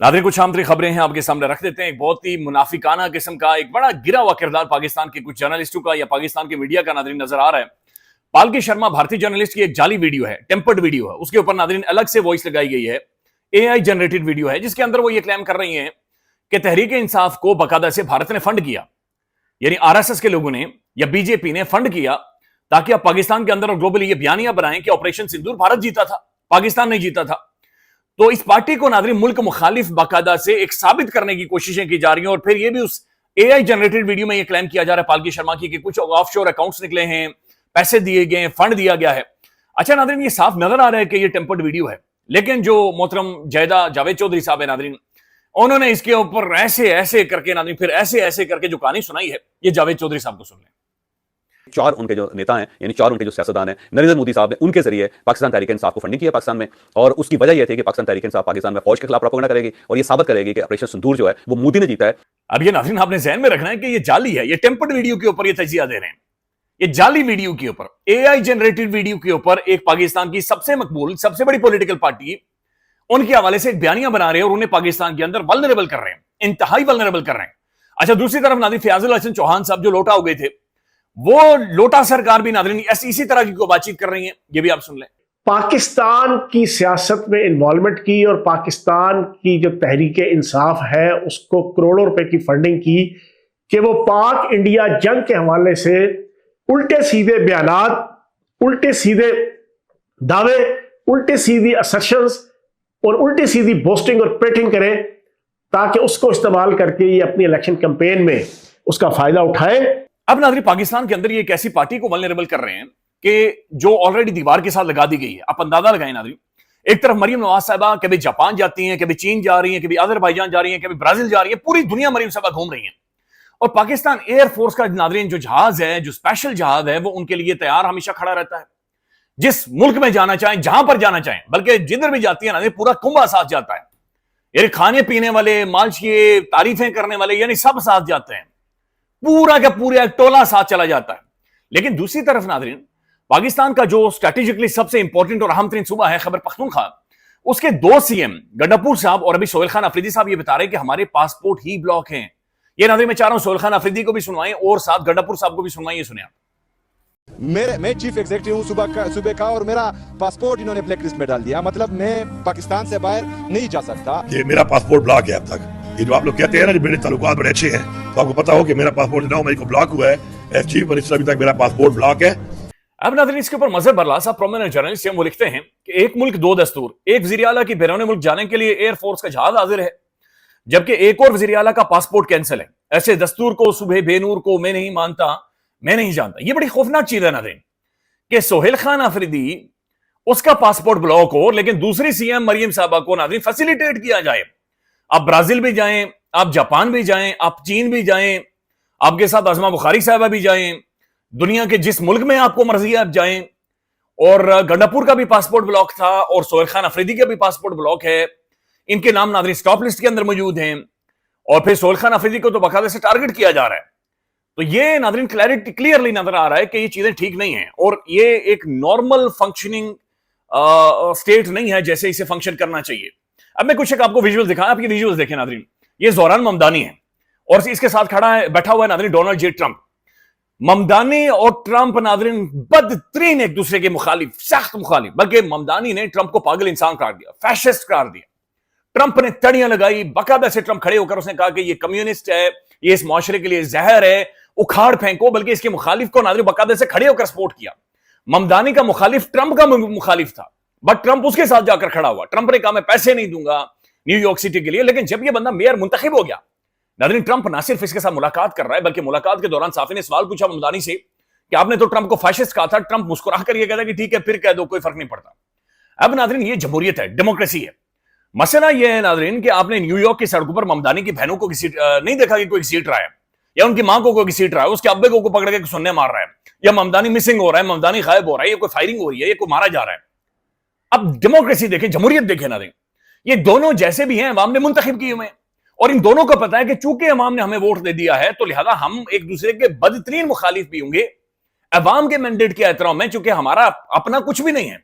नाज़रीन, कुछ आम तरीन खबरें हैं आपके सामने रख देते हैं। एक बहुत ही मुनाफिकाना किस्म का एक बड़ा गिरा हुआ किरदार पाकिस्तान के कुछ जर्नलिस्टों का या पाकिस्तान के मीडिया का नाज़रीन नजर आ रहा है। पालकी शर्मा भारतीय जर्नलिस्ट की एक जाली वीडियो है, टेम्पर्ड वीडियो है, उसके ऊपर नाज़रीन अलग से वॉइस लगाई गई है। AI जनरेटेड वीडियो है जिसके अंदर वो ये क्लेम कर रही हैं कि तहरीक इंसाफ को बाकायदा से भारत ने फंड किया, यानी RSS के लोगों ने या बीजेपी ने फंड किया ताकि अब पाकिस्तान के अंदर और ग्लोबली ये बयानियां बनाएं कि ऑपरेशन सिंदूर भारत जीता था, पाकिस्तान नहीं जीता था। तो इस पार्टी को नाज़रीन मुल्क मुखालिफ बाकायदा से एक साबित करने की कोशिशें की जा रही हैं। और फिर ये भी उस AI जनरेटेड वीडियो में ये क्लेम किया जा रहा है पालकी शर्मा की कि कुछ ऑफशोर अकाउंट्स निकले हैं, पैसे दिए गए, फंड दिया गया है। अच्छा नाज़रीन, ये साफ नजर आ रहा है कि ये टेम्पर्ड वीडियो है, लेकिन जो मोहतरम जैदा जावेद चौधरी साहब है नाज़रीन, उन्होंने इसके ऊपर ऐसे ऐसे करके नाज़रीन फिर ऐसे ऐसे करके जो कहानी सुनाई है, ये जावेद चौधरी साहब को सुन लें। चार उनके जो नेता हैं, यानी चार उनके जो सियासतदान हैं, नरेंद्र मोदी साहब ने उनके जरिए पाकिस्तान तहरीक इंसाफ को फंडिंग किया पाकिस्तान में। और उसकी वजह यह थी कि पाकिस्तान तहरीक इंसाफ पाकिस्तान में फौज के खिलाफ प्रोपेगेंडा करेगी और ये साबित करेगी कि ऑपरेशन सिंदूर जो है वो मोदी ने जीता है। अब ये नाज़रीन आपने ज़हन में रखना है कि ये जाली है, ये टेम्पर्ड वीडियो के ऊपर ये तजिया दे रहे हैं। ये जाली वीडियो के ऊपर, AI जनरेटेड वीडियो के ऊपर एक पाकिस्तान की सबसे मकबूल, सबसे बड़ी पॉलिटिकल पार्टी उनके हवाले से एक बयानियां बना रहे हैं और उन्हें पाकिस्तान के अंदर वल्नरेबल कर रहे हैं, इंतहाई वल्नरेबल कर रहे हैं। अच्छा, दूसरी तरफ नाज़रीन फयाजुल हसन चौहान साहब जो लोटा हो गए थे, वो लोटा सरकार भी नाज़रीन इसी तरह की को बातचीत कर रही है। ये भी आप सुन लें। पाकिस्तान की सियासत में इन्वॉल्वमेंट की और पाकिस्तान की जो तहरीक इंसाफ है उसको करोड़ों रुपए की फंडिंग की कि वो पाक इंडिया जंग के हवाले से उल्टे सीधे बयानात, उल्टे सीधे दावे, उल्टे सीधी असर्शंस और उल्टी सीधी बोस्टिंग और पेटिंग करे ताकि उसको इस्तेमाल करके ये अपनी इलेक्शन कैंपेन में उसका फायदा उठाए। अब नाज़रीन पाकिस्तान के अंदर ये एक ऐसी पार्टी को वल्नरेबल कर रहे हैं कि जो ऑलरेडी दीवार के साथ लगा दी गई है। आप अंदाजा लगाएं नाज़रीन, एक तरफ मरियम नवाज साहबा कभी जापान जाती हैं, कभी चीन जा रही हैं, कभी अजरबैजान जा रही हैं, कभी ब्राजील जा रही हैं, पूरी दुनिया मरियम साहबा घूम रही हैं। और पाकिस्तान एयरफोर्स का नाज़रीन जो जहाज है, जो स्पेशल जहाज है, वो उनके लिए तैयार हमेशा खड़ा रहता है। जिस मुल्क में जाना चाहें, जहां पर जाना चाहें, बल्कि जिधर भी जाती है नाज़रीन पूरा कुंभा साथ जाता है, यानी खाने पीने वाले, मालशिए, तारीफें करने वाले, यानी सब साथ जाते हैं, पूरा का पूरा टोला साथ चला जाता है। लेकिन दूसरी तरफ नाज़रीन पाकिस्तान का जो स्ट्रेटेजिकली सबसे इंपॉर्टेंट और अहम तरीन सूबा है खैबर पख्तूनख्वा, उसके 2 CM गंडापुर साहब और अभी सोहेल खान अफरीदी साहब ये बता रहे हैं कि हमारे पासपोर्ट ही ब्लॉक हैं। ये नाज़रीन मैं चाह रहा हूं सोहेल खान अफरीदी को भी सुनवाएं और साथ गंडापुर साहब को भी सुनवाएं। ये सुनिए आप। मैं चीफ एग्जीक्यूटिव हूँ सूबे का और मेरा पासपोर्ट इन्होंने ब्लैक लिस्ट में डाल दिया, मतलब मैं पाकिस्तान से बाहर नहीं जा सकता। ये मेरा पासपोर्ट ब्लॉक है अब तक। ये जो आप लोग कहते हैं ना मेरे ताल्लुकात बड़े अच्छे हैं, तो आपको पता हो कि मेरा पासपोर्ट 9 मई को ब्लॉक हुआ है। एज चीफ मिनिस्टर अभी तक मेरा पासपोर्ट ब्लॉक है। अब नाज़रीन इसके ऊपर मजहर बरला साहब प्रोमिनेंट जर्नलिस्ट हैं, वो लिखते हैं कि एक मुल्क दो दस्तूर, एक वज़ीर आला की बैरून मुल्क जाने के लिए एयरफोर्स का जहाज हाजिर है, जबकि एक और वज़ीर आला का पासपोर्ट कैंसिल है। ऐसे दस्तूर को सुबह बेनूर को मैं नहीं मानता, मैं नहीं जानता। ये बड़ी खौफनाक चीज है नाज़रीन कि सोहेल खान अफरीदी उसका पासपोर्ट ब्लॉक हो, लेकिन दूसरी CM मरियम साहबा को नाज़रीन फैसिलिटेट किया जाए। आप ब्राजील भी जाएं, आप जापान भी जाएं, आप चीन भी जाएं, आपके साथ आजमा बुखारी साहबा भी जाएं, दुनिया के जिस मुल्क में आपको मर्जी है आप जाएं। और गंडापुर का भी पासपोर्ट ब्लॉक था और सोहेल खान अफरीदी का भी पासपोर्ट ब्लॉक है। इनके नाम नाज़रीन स्टॉप लिस्ट के अंदर मौजूद हैं और फिर सोहेल खान अफरीदी को तो बाकायदा से टारगेट किया जा रहा है। तो ये नाज़रीन क्लियरली नजर आ रहा है कि ये चीजें ठीक नहीं है और ये एक नॉर्मल फंक्शनिंग स्टेट नहीं है जैसे इसे फंक्शन करना चाहिए। अब मैं कुछ एक आपको विजुअल दिखाएं, आप ये विजुअल्स देखें नाज़रीन। ये ज़ोहरान ममदानी है और इसके साथ खड़ा है, बैठा हुआ है नाज़रीन डोनाल्ड जे ट्रंप। ममदानी और ट्रंप नाज़रीन बदतरीन एक दूसरे के मुखालिफ, सख्त मुखालिफ, बल्कि ममदानी ने ट्रंप को पागल इंसान करार दिया, फैशिस्ट करार दिया। ट्रंप ने तड़ियां लगाई, बाकायदा से ट्रंप खड़े होकर उसने कहा कि ये कम्युनिस्ट है, ये इस मुआशरे के लिए जहर है, उखाड़ फेंको, बल्कि इसके मुखालिफ को नाज़रीन बाकायदा से खड़े होकर सपोर्ट किया। ममदानी का मुखालिफ ट्रंप का मुखालिफ था, बट ट्रंप उसके साथ जाकर खड़ा हुआ। ट्रंप ने कहा मैं पैसे नहीं दूंगा न्यूयॉर्क सिटी के लिए, लेकिन जब यह बंदा मेयर मुंतखब हो गया, नाज़रीन ट्रंप ना सिर्फ इसके साथ मुलाकात कर रहा है, बल्कि मुलाकात के दौरान साफी ने सवाल पूछा ममदानी से कि आपने तो ट्रंप को फैशिस्ट कहा था। ट्रंप मुस्कुरा कर यह कहता कि ठीक है फिर कह दो, कोई फर्क नहीं पड़ता। अब नाज़रीन ये जमहूरियत है, डेमोक्रेसी है। मसला यह है नाज़रीन कि आपने न्यूयॉर्क की सड़कों पर ममदानी की बहनों को नहीं देखा कि कोई घसीट रहा है या उनकी मां को कोई घसीट रहा है, उसके अब्बे को पकड़ के सुनने मार रहा है, या ममदानी मिसिंग हो रहा है, ममदानी गायब हो रहा है, या कोई फायरिंग हो रही है, या कोई मारा जा रहा है। अब डेमोक्रेसी देखें, जमहूरियत देखें नाज़रीन, ये दोनों जैसे भी हैं अवाम ने मुंतखब किए हुए हैं और इन दोनों को पता है कि चूंकि अवाम ने हमें वोट दे दिया है तो लिहाजा हम एक दूसरे के बदतरीन मुखालिफ भी होंगे अवाम के मैंडेट के एहतराम में, चूंकि हमारा अपना कुछ भी नहीं है,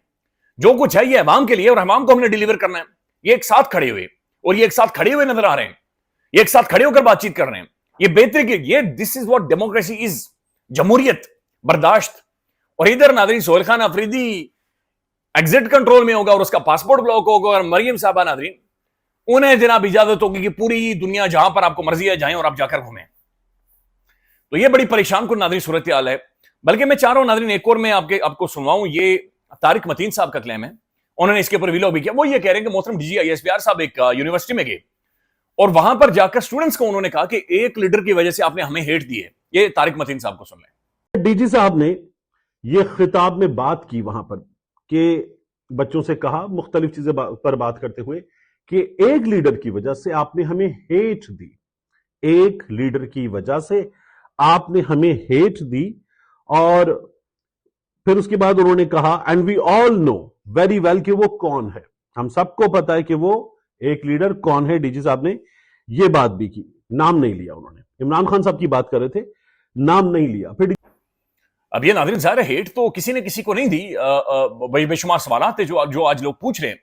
जो कुछ है ये अवाम के लिए और अवाम को हमने डिलीवर करना है। ये एक साथ खड़े हुए اور یہ ایک ساتھ کھڑے ہوئے نظر آ رہے ہیں, یہ ایک ساتھ کھڑے ہو کر بات چیت کر رہے ہیں. یہ بہتر کہ یہ دس از واٹ ڈیموکریسی از, جمہوریت, برداشت. اور ادھر ناظرین سہیل خان آفریدی ایگزٹ کنٹرول میں ہوگا اور اس کا پاسپورٹ بلاک ہوگا, اور مریم صاحبہ ناظرین انہیں جناب اجازت ہوگی کہ پوری دنیا جہاں پر آپ کو مرضی ہے جائیں اور آپ جا کر گھومیں. تو یہ بڑی پریشان کن ناظرین صورتحال ہے. بلکہ میں چاہ رہا ہوں ناظرین ایک اور میں آپ کو سنواؤں. یہ طارق متین صاحب کا کلیم ہے, انہوں نے اس کے اوپر ویلو بھی کیا. وہ یہ کہہ رہے ہیں کہ محترم D G I S P R صاحب ایک یونیورسٹی میں گئے اور وہاں پر جا کر اسٹوڈنٹس کو انہوں نے کہا کہ ایک لیڈر کی وجہ سے آپ نے ہمیں ہیٹ دی ہے. یہ طارق متین صاحب کو سن لیں. ڈی جی صاحب نے یہ خطاب میں بات کی وہاں پر کہ بچوں سے کہا مختلف چیزیں پر بات کرتے ہوئے کہ ایک لیڈر کی وجہ سے آپ نے ہمیں ہیٹ دی, ایک لیڈر کی وجہ سے آپ نے ہمیں ہیٹ دی. اور پھر اس کے بعد انہوں نے کہا and we all know very well کہ وہ کون ہے, ہم سب کو پتا ہے کہ وہ ایک لیڈر کون ہے. ڈی جی صاحب نے یہ بات بھی کی, نام نہیں لیا انہوں نے. عمران خان صاحب کی بات کر رہے تھے, نام نہیں لیا. پھر اب یہ ناظرین ظاہر ہیٹ تو کسی نے کسی کو نہیں دی, بے شمار سوالات تھے جو آج لوگ پوچھ رہے ہیں.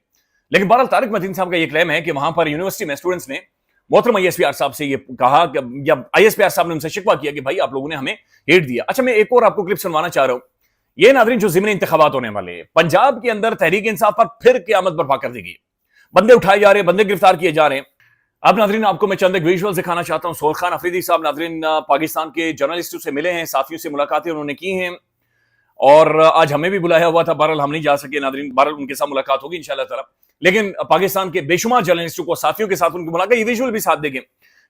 لیکن بہرحال طارق متین صاحب کا یہ کلیم ہے کہ وہاں پر یونیورسٹی میں اسٹوڈنٹس نے محترم آئی ایس پی آر صاحب سے یہ کہا کہ یا آئی ایس پی آر صاحب نے ان سے شکوہ کیا کہ بھائی آپ لوگوں نے ہمیں ہیٹ دیا. اچھا میں ایک اور آپ کو کلپ سنوانا چاہ رہا ہوں. یہ ناظرین جو ضمنی انتخابات ہونے والے ہیں پنجاب کے اندر تحریک انصاف پر پھر قیامت برپا کر دی گئی, بندے اٹھائے جا رہے ہیں, بندے گرفتار کیے جا رہے ہیں. اب ناظرین آپ کو میں چند ایک ویژول دکھانا چاہتا ہوں. سہیل خان آفریدی صاحب ناظرین پاکستان کے جرنلسٹوں سے ملے ہیں, صحافیوں سے ملاقاتیں انہوں نے کی ہیں اور آج ہمیں بھی بلایا ہوا تھا. بہرحال ہم نہیں جا سکے ناظرین, بہرحال ان کے ساتھ ملاقات ہوگی انشاءاللہ تعالی. لیکن پاکستان کے بے شمار جرنلسٹوں کو, صحافیوں کے ساتھ ان کی ملاقات, یہ ویژول بھی ساتھ دیں گے.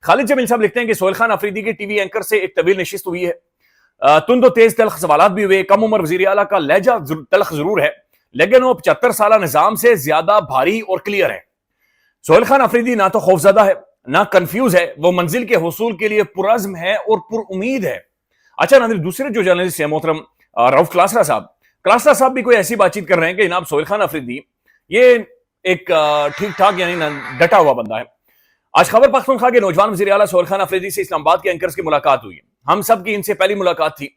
خالد جمیل صاحب لکھتے ہیں کہ سہیل خان آفریدی کے ٹی وی اینکر سے ایک طویل نشست ہوئی ہے, تند و تیز تلخ سوالات بھی ہوئے. کم عمر وزیر اعلیٰ کا لہجہ تلخ ضرور ہے لیکن وہ 75 سالہ نظام سے زیادہ بھاری اور کلیئر ہے. سہیل خان آفریدی نہ تو خوفزدہ ہے نہ کنفیوز ہے, وہ منزل کے حصول کے لیے پرعزم ہے اور پر امید ہے. اچھا ناظرین دوسرے جو جرنلسٹ ہیں محترم رؤف کلاسرا صاحب بھی کوئی ایسی بات چیت کر رہے ہیں کہ جناب سہیل خان آفریدی یہ ایک ٹھیک ٹھاک یعنی ڈٹا ہوا بندہ ہے. آج خیبر پختونخوا کے نوجوان وزیر اعلیٰ سہیل خان آفریدی سے اسلام آباد کے اینکرز کی ملاقات ہوئی. ہم سب کی ان سے پہلی ملاقات تھی.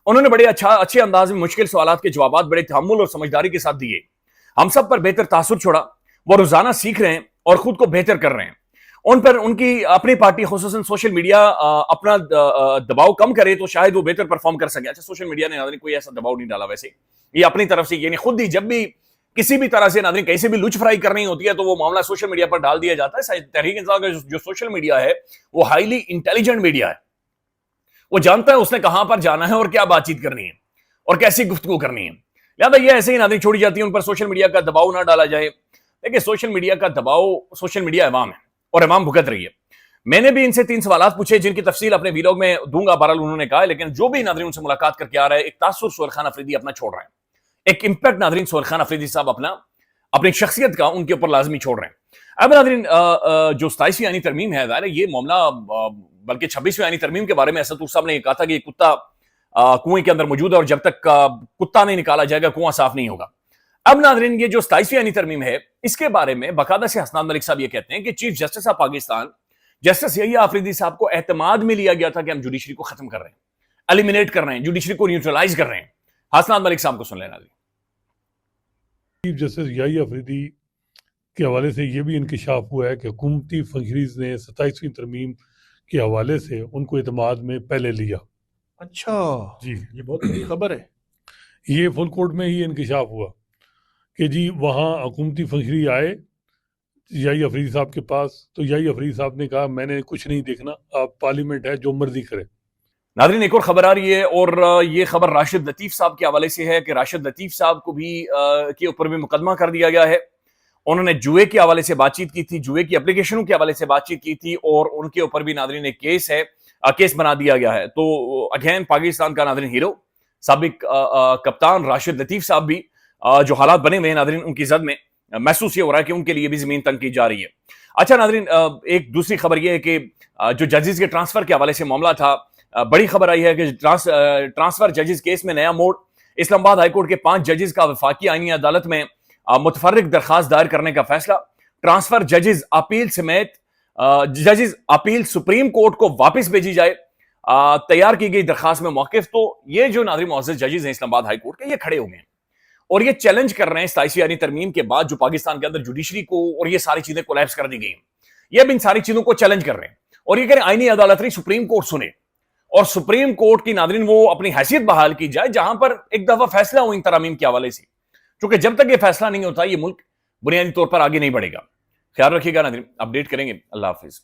انہوں نے بڑے اچھے انداز میں مشکل سوالات کے جوابات بڑے تحمل اور سمجھداری کے ساتھ دیے. ہم سب پر بہتر تاثر چھوڑا. وہ روزانہ سیکھ رہے ہیں اور خود کو بہتر کر رہے ہیں. ان پر ان کی اپنی پارٹی خصوصاً سوشل میڈیا اپنا دباؤ کم کرے تو شاید وہ بہتر پرفارم کر سکے. اچھا سوشل میڈیا نے ناظرین کوئی ایسا دباؤ نہیں ڈالا, ویسے یہ اپنی طرف سے یعنی خود ہی جب بھی کسی بھی طرح سے ناظرین کہیں سے بھی لچ فرائی کرنی ہوتی ہے تو وہ معاملہ سوشل میڈیا پر ڈال دیا جاتا ہے. تحریک انصاف کا جو سوشل میڈیا ہے وہ ہائیلی انٹیلیجنٹ میڈیا ہے. وہ جانتا ہے اس نے کہاں پر جانا ہے اور کیا بات چیت کرنی ہے اور کیسی گفتگو کرنی ہے. لہٰذا یہ ایسے ہی ناظرین چھوڑی جاتی ہے, ان پر سوشل میڈیا کا دباؤ نہ ڈالا جائے. دیکھیں سوشل میڈیا کا دباؤ, سوشل میڈیا عوام ہے اور عوام بھگت رہی ہے. میں نے بھی ان سے 3 سوالات پوچھے جن کی تفصیل اپنے ویلاگ میں دوں گا, بہرحال انہوں نے کہا. لیکن جو بھی ناظرین ان سے ملاقات کر کے آ رہا ہے ایک تاثر سہیل خان آفریدی اپنا چھوڑ رہے ہیں, ایک امپیکٹ ناظرین سہیل خان آفریدی صاحب اپنی شخصیت کا ان کے اوپر لازمی چھوڑ رہے ہیں. اب ناظرین جو 27ویں آئینی ترمیم ہے ظاہر ہے یہ معاملہ بلکہ 26ویں آئینی ترمیم کے بارے میں اسد صاحب نے یہ کہا تھا کہ یہ کتا کنویں کے اندر موجود ہے اور جب تک کتا نہیں نکالا جائے گا کنواں صاف نہیں ہوگا. اب ناظرین یہ جو 27ویں آئینی ترمیم ہے اس کے بارے میں باقاعدہ سے حسنات ملک صاحب یہ کہتے ہیں کہ chief justice of Pakistan justice Yahya Afridi صاحب کو اعتماد میں لیا گیا تھا کہ ہم جوڈیشری کو ختم کر رہے ہیں, ایلیمینیٹ کر رہے ہیں, جوڈیشری کو نیوٹرلائز کر رہے ہیں. حسنات ملک صاحب کو سن لینا. چیف جسٹس یحییٰ آفریدی کے حوالے سے یہ بھی انکشاف ہوا ہے کہ حکومتی فنکشنریز نے 27ویں ترمیم کے حوالے سے ان کو اعتماد میں پہلے لیا. اچھا جی یہ بہت بڑی خبر ہے. یہ فل کورٹ میں ہی انکشاف ہوا کہ جی وہاں حکومتی فنکشنری آئے یحییٰ آفریدی صاحب کے پاس, تو یحییٰ آفریدی صاحب نے کہا میں نے کچھ نہیں دیکھنا, آپ پارلیمنٹ ہے جو مرضی کرے. ناظرین ایک اور خبر آ رہی ہے اور یہ خبر راشد لطیف صاحب کے حوالے سے ہے کہ راشد لطیف صاحب کو بھی کے اوپر بھی مقدمہ کر دیا گیا ہے. انہوں نے جوئے کے حوالے سے بات چیت کی تھی, جوئے کی اپلیکیشنوں کے حوالے سے بات چیت کی تھی اور ان کے اوپر بھی ناظرین ایک کیس بنا دیا گیا ہے. تو اگین پاکستان کا ناظرین ہیرو سابق کپتان راشد لطیف صاحب بھی جو حالات بنے ہوئے ہیں ناظرین ان کی زد میں محسوس یہ ہو رہا ہے کہ ان کے لیے بھی زمین تنگ کی جا رہی ہے. اچھا ناظرین ایک دوسری خبر یہ ہے کہ جو ججز کے ٹرانسفر کے حوالے سے معاملہ تھا, بڑی خبر آئی ہے کہ ٹرانسفر ججز کیس میں نیا موڑ. اسلام آباد ہائی کورٹ کے 5 ججز کا وفاقی آئینی عدالت میں متفرق درخواست دائر کرنے کا فیصلہ. ٹرانسفر ججز اپیل سمیت ججز اپیل سپریم کورٹ کو واپس بھیجی جائے. تیار کی گئی درخواست میں موقف. تو یہ جو ناظرین معزز ججز ہیں اسلام آباد ہائی کورٹ کے یہ کھڑے ہوئے ہیں اور یہ چیلنج کر رہے ہیں 27ویں آئینی ترمیم کے بعد جو پاکستان کے اندر جوڈیشری کو اور یہ ساری چیزیں کولیپس کر دی گئی ہیں. ये अब इन सारी चीजों को चैलेंज कर रहे हैं और ये कह रहे हैं आईनी अदालत नहीं, सुप्रीम कोर्ट सुने और सुप्रीम कोर्ट की नादरीन वो अपनी हैसियत बहाल की जाए जहां पर एक दफा फैसला हो इन तरामीम के हवाले से, क्योंकि जब तक ये फैसला नहीं होता ये मुल्क बुनियादी तौर पर आगे नहीं बढ़ेगा। ख्याल रखिएगा नादरीन, अपडेट करेंगे। अल्लाह हाफिज।